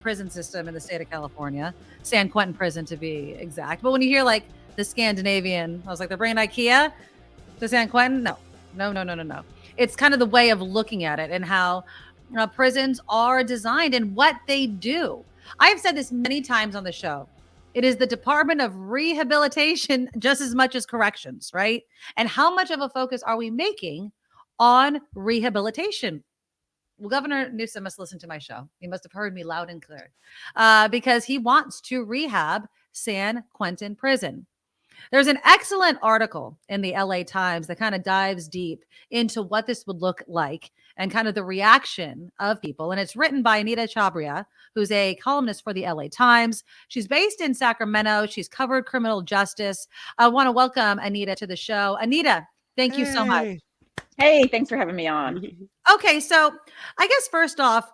prison system in the state of California, San Quentin prison to be exact. But when you hear like the Scandinavian, I was like, they're bringing IKEA to San Quentin? No, no, no, no, no, no. It's kind of the way of looking at it and how prisons are designed and what they do. I've said this many times on the show. It is the Department of Rehabilitation just as much as corrections, right? And how much of a focus are we making on rehabilitation? Well, Governor Newsom must listen to my show. He must have heard me loud and clear because he wants to rehab San Quentin Prison. There's an excellent article in the LA Times that kind of dives deep into what this would look like and kind of the reaction of people. And it's written by Anita Chabria, who's a columnist for the LA Times. She's based in Sacramento. She's covered criminal justice. I want to welcome Anita to the show. Anita, thank you so much. Hey, thanks for having me on. Okay, so I guess first off,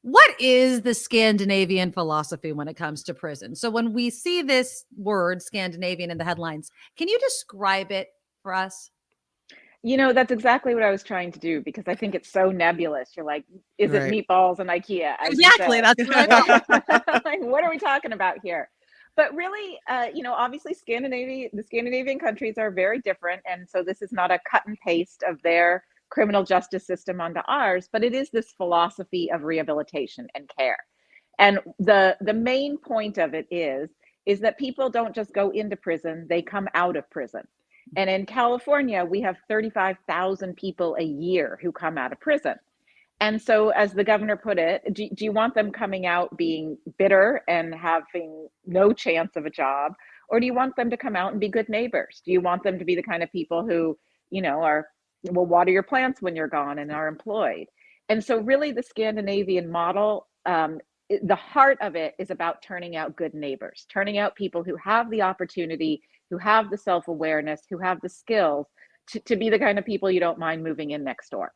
what is the Scandinavian philosophy when it comes to prison? So when we see this word Scandinavian in the headlines, can you describe it for us? You know, that's exactly what I was trying to do because I think it's so nebulous. You're like, is it meatballs and IKEA? Exactly. That's what I thought. Like, what are we talking about here? But really, obviously the Scandinavian countries are very different. And so this is not a cut and paste of their criminal justice system onto ours, but it is this philosophy of rehabilitation and care. And the main point of it is that people don't just go into prison, they come out of prison. And in California, we have 35,000 people a year who come out of prison. And so, as the governor put it, do you want them coming out being bitter and having no chance of a job? Or do you want them to come out and be good neighbors? Do you want them to be the kind of people who, will water your plants when you're gone and are employed? And so, really, the Scandinavian model, the heart of it is about turning out good neighbors, turning out people who have the opportunity, who have the self-awareness, who have the skills to be the kind of people you don't mind moving in next door.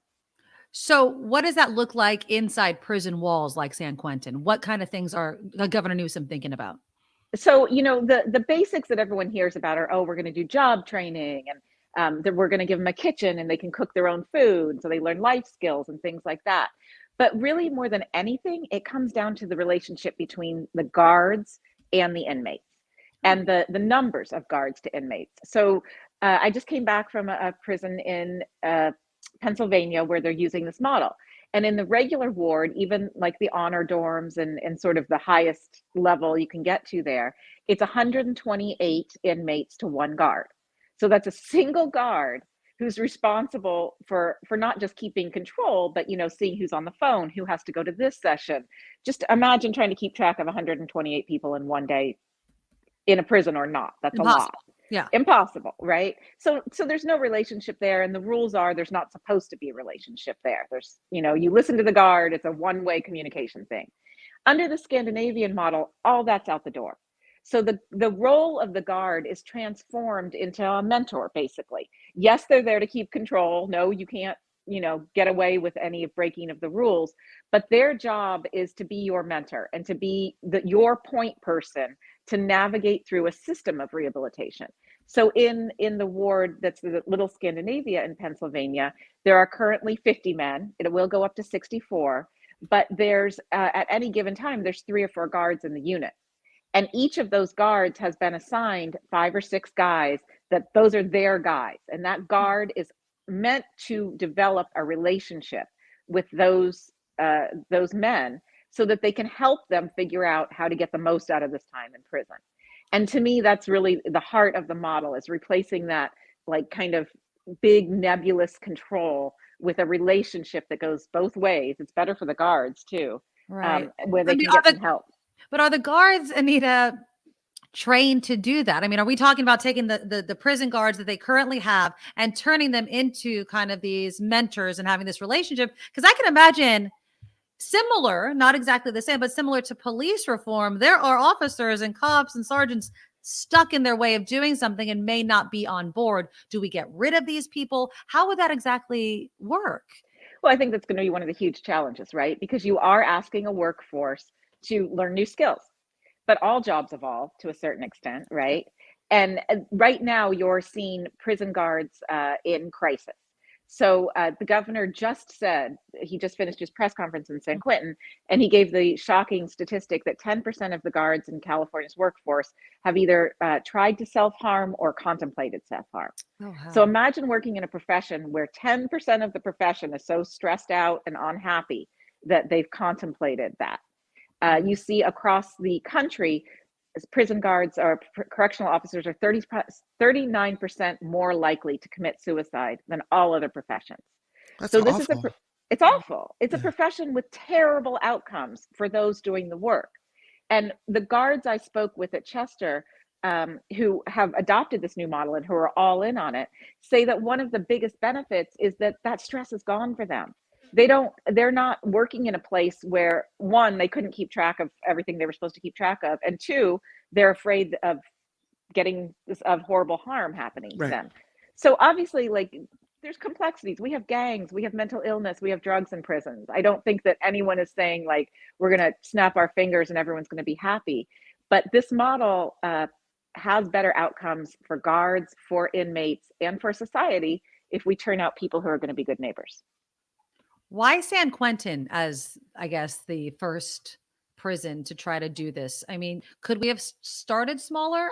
So what does that look like inside prison walls like San Quentin? What kind of things are Governor Newsom thinking about? So, the basics that everyone hears about are, oh, we're going to do job training and that we're going to give them a kitchen and they can cook their own food. So they learn life skills and things like that. But really, more than anything, it comes down to the relationship between the guards and the inmates and the numbers of guards to inmates. So I just came back from a prison in Pennsylvania where they're using this model. And in the regular ward, even like the honor dorms and sort of the highest level you can get to there, it's 128 inmates to one guard. So that's a single guard who's responsible for not just keeping control, but, seeing who's on the phone, who has to go to this session. Just imagine trying to keep track of 128 people in one day in a prison or not. That's Impossible. A lot. Yeah. Impossible, right? So there's no relationship there. And the rules are there's not supposed to be a relationship there. There's, you listen to the guard, it's a one-way communication thing. Under the Scandinavian model, all that's out the door. So the role of the guard is transformed into a mentor, basically. Yes, they're there to keep control. No, you can't, get away with any breaking of the rules. But their job is to be your mentor and to be your point person to navigate through a system of rehabilitation. So in the ward that's the Little Scandinavia in Pennsylvania, there are currently 50 men. It will go up to 64, but there's at any given time, there's 3 or 4 guards in the unit. And each of those guards has been assigned 5 or 6 guys that those are their guys. And that guard is meant to develop a relationship with those men so that they can help them figure out how to get the most out of this time in prison. And to me, that's really the heart of the model, is replacing that like kind of big nebulous control with a relationship that goes both ways. It's better for the guards too, right? Where they can get some help. But are the guards, Anita, trained to do that? I mean, are we talking about taking the prison guards that they currently have and turning them into kind of these mentors and having this relationship? Because I can imagine similar, not exactly the same, but similar to police reform, there are officers and cops and sergeants stuck in their way of doing something and may not be on board. Do we get rid of these people? How would that exactly work? Well, I think that's going to be one of the huge challenges, right? Because you are asking a workforce to learn new skills, but all jobs evolve to a certain extent, right? And right now you're seeing prison guards in crisis. So the governor just said, he just finished his press conference in San Quentin, and he gave the shocking statistic that 10% of the guards in California's workforce have either tried to self-harm or contemplated self-harm. Oh, wow. So imagine working in a profession where 10% of the profession is so stressed out and unhappy that they've contemplated that. You see across the country, prison guards or correctional officers are 39% more likely to commit suicide than all other professions. That's So this awful. it's awful. It's a profession with terrible outcomes for those doing the work. And the guards I spoke with at Chester, who have adopted this new model and who are all in on it, say that one of the biggest benefits is that stress is gone for them. They're not working in a place where, one, they couldn't keep track of everything they were supposed to keep track of, and two, they're afraid of horrible harm happening to them. So obviously, like, there's complexities. We have gangs, we have mental illness, we have drugs in prisons. I don't think that anyone is saying like we're going to snap our fingers and everyone's going to be happy. But this model has better outcomes for guards, for inmates, and for society if we turn out people who are going to be good neighbors. Why San Quentin as, I guess, the first prison to try to do this? I mean, could we have started smaller?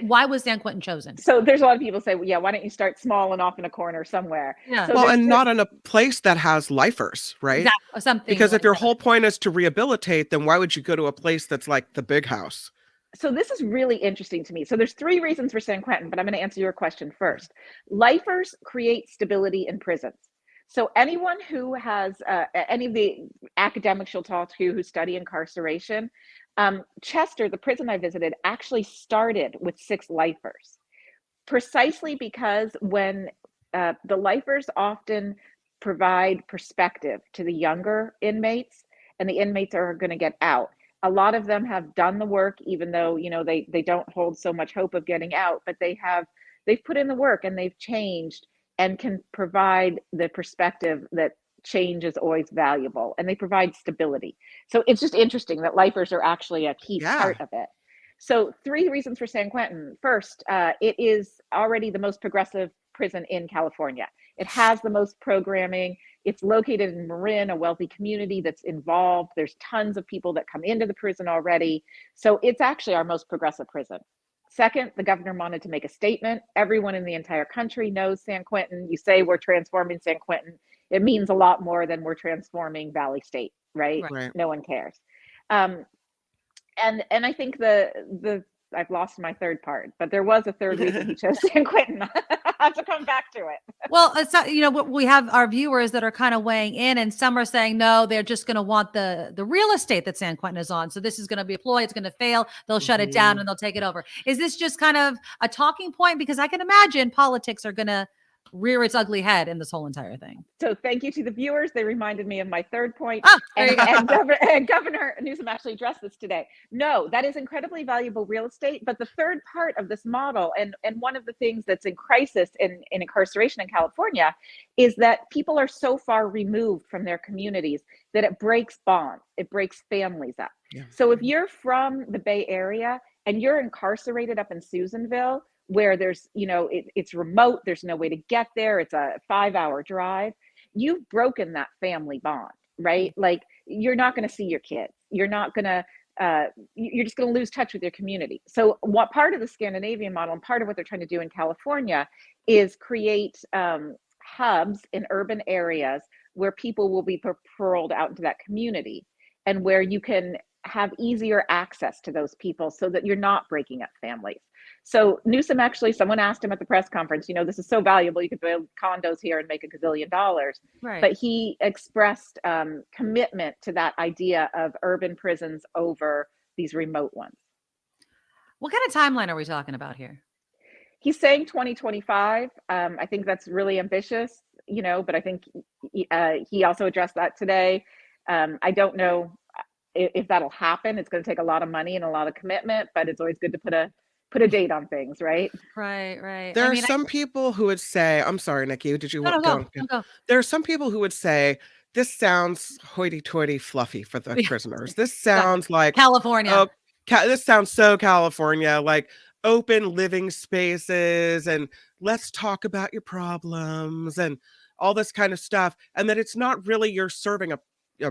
Why was San Quentin chosen? So there's a lot of people say, well, yeah, why don't you start small and off in a corner somewhere? Yeah. So well, and not in a place that has lifers, right? Exactly. Something because like if your that. whole point is to rehabilitate, then why would you go to a place that's like the big house? So this is really interesting to me. So there's 3 reasons for San Quentin, but I'm going to answer your question first. Lifers create stability in prisons. So anyone who has any of the academics you'll talk to who study incarceration, Chester, the prison I visited, actually started with 6 lifers, precisely because when the lifers often provide perspective to the younger inmates, and the inmates are going to get out. A lot of them have done the work, even though, you know, they don't hold so much hope of getting out, but they've put in the work and they've changed and can provide the perspective that change is always valuable, and they provide stability. So it's just interesting that lifers are actually a key part of it. So 3 reasons for San Quentin. First, it is already the most progressive prison in California. It has the most programming. It's located in Marin, a wealthy community that's involved. There's tons of people that come into the prison already. So it's actually our most progressive prison. Second, the governor wanted to make a statement. Everyone in the entire country knows San Quentin. You say we're transforming San Quentin, it means a lot more than we're transforming Valley State, right? No one cares. And I think I've lost my third part, but there was a third reason he chose San Quentin. I have to come back to it. Well, it's not, you know, we have our viewers that are kind of weighing in, and some are saying, no, they're just going to want the real estate that San Quentin is on. So this is going to be a ploy. It's going to fail. They'll shut it down and they'll take it over. Is this just kind of a talking point? Because I can imagine politics are going to rear its ugly head in this whole entire thing. So thank you to the viewers. They reminded me of my third point. Oh, and Governor Newsom actually addressed this today. No, that is incredibly valuable real estate. But the third part of this model, and one of the things that's in crisis in incarceration in California, is that people are so far removed from their communities that it breaks bonds. It breaks families up. Yeah. So if you're from the Bay Area and you're incarcerated up in Susanville, where there's, you know, it's remote, there's no way to get there, it's a 5-hour drive, you've broken that family bond, right? Like, you're not going to see your kids, you're not going to you're just going to lose touch with your community. So what part of the Scandinavian model, and part of what they're trying to do in California, is create hubs in urban areas where people will be paroled out into that community, and where you can have easier access to those people so that you're not breaking up families. So Newsom, actually, someone asked him at the press conference, you know, this is so valuable, you could build condos here and make $1 gazillion. Right. But he expressed commitment to that idea of urban prisons over these remote ones. What kind of timeline are we talking about here? He's saying 2025. I think that's really ambitious, you know, but I think he also addressed that today. I don't know if that'll happen. It's going to take a lot of money and a lot of commitment, but it's always good to put a date on things, right? Right. There are some people who would say, I'm sorry, Nikki, did you want to go? There are some people who would say, this sounds hoity-toity fluffy for the prisoners. This sounds like California. This sounds so California. Like, open living spaces and let's talk about your problems and all this kind of stuff. And that it's not really you're serving a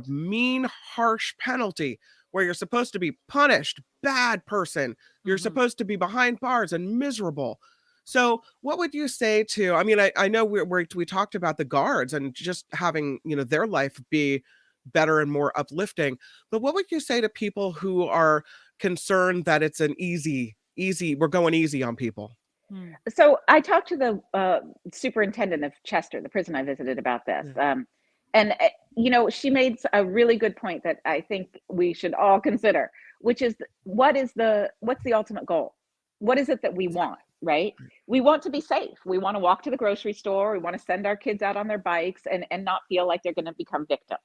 mean, harsh penalty where you're supposed to be punished, bad person. You're supposed to be behind bars and miserable. So what would you say to, I mean, I know we talked about the guards and just having, their life be better and more uplifting, but what would you say to people who are concerned that it's an we're going easy on people? So I talked to the superintendent of Chester, the prison I visited, about this. And she made a really good point that I think we should all consider, which is what's the ultimate goal? What is it that we want, right? We want to be safe. We want to walk to the grocery store. We want to send our kids out on their bikes and not feel like they're going to become victims.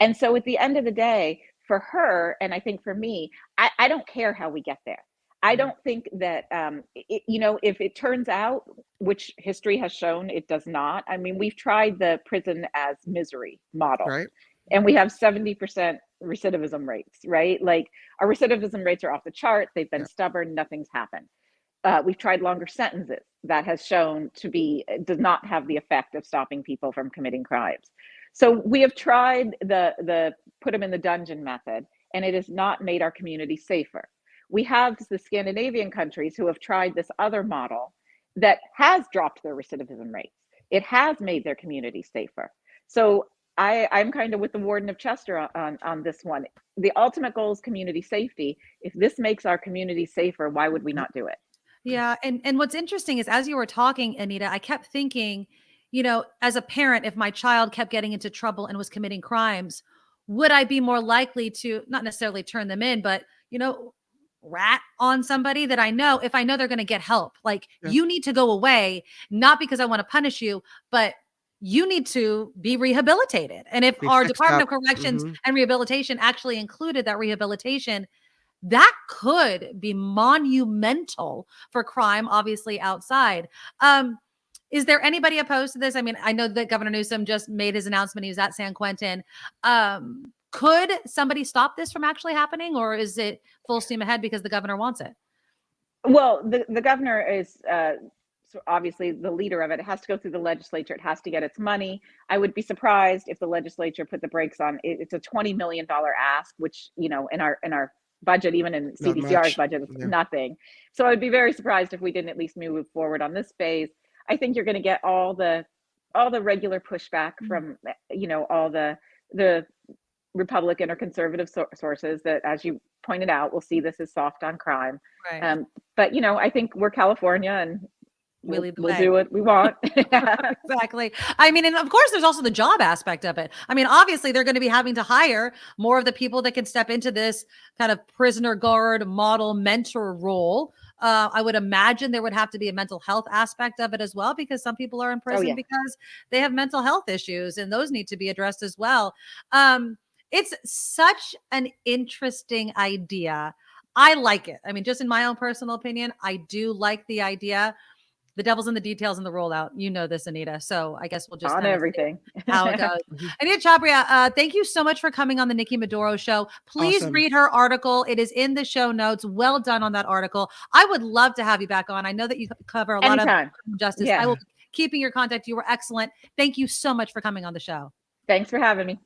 And so at the end of the day, for her, and I think for me, I don't care how we get there. I don't think that, if it turns out, which history has shown it does not. I mean, we've tried the prison as misery model, Right. And we have 70% recidivism rates, right? Like our recidivism rates are off the chart. They've been stubborn. Nothing's happened. We've tried longer sentences. That has shown does not have the effect of stopping people from committing crimes. So we have tried the put them in the dungeon method, and it has not made our community safer. We have the Scandinavian countries who have tried this other model that has dropped their recidivism rates. It has made their community safer. So I'm kind of with the warden of Chester on this one. The ultimate goal is community safety. If this makes our community safer, why would we not do it? Yeah. And what's interesting is as you were talking, Anita, I kept thinking, as a parent, if my child kept getting into trouble and was committing crimes, would I be more likely to not necessarily turn them in, but, rat on somebody that I know if I know they're going to get help? Like, you need to go away, not because I want to punish you, but you need to be rehabilitated. And if our Department of Corrections and Rehabilitation actually included that rehabilitation, that could be monumental for crime, obviously outside. Is there anybody opposed to this? I mean, I know that Governor Newsom just made his announcement. He was at San Quentin. Could somebody stop this from actually happening, or is it full steam ahead because the governor wants it? Well, the governor is so obviously the leader of it. It has to go through the legislature. It has to get its money. I would be surprised if the legislature put the brakes on it. It's a $20 million ask, which, in our budget, even in CDCR's budget, is nothing. So I would be very surprised if we didn't at least move forward on this phase. I think you're going to get all the regular pushback from, all the Republican or conservative sources that, as you pointed out, will see this as soft on crime. Right. But, I think we're California and we'll we'll do what we want. Exactly. I mean, and of course, there's also the job aspect of it. I mean, obviously, they're going to be having to hire more of the people that can step into this kind of prisoner guard model mentor role. I would imagine there would have to be a mental health aspect of it as well, because some people are in prison because they have mental health issues, and those need to be addressed as well. It's such an interesting idea. I like it. I mean, just in my own personal opinion, I do like the idea. The devil's in the details in the rollout. You know this, Anita. So I guess we'll just on everything. How it goes. Anita Chabria, thank you so much for coming on the Nikki Maduro Show. Please read her article. It is in the show notes. Well done on that article. I would love to have you back on. I know that you cover a lot of justice. I will be keeping your contact. You were excellent. Thank you so much for coming on the show. Thanks for having me.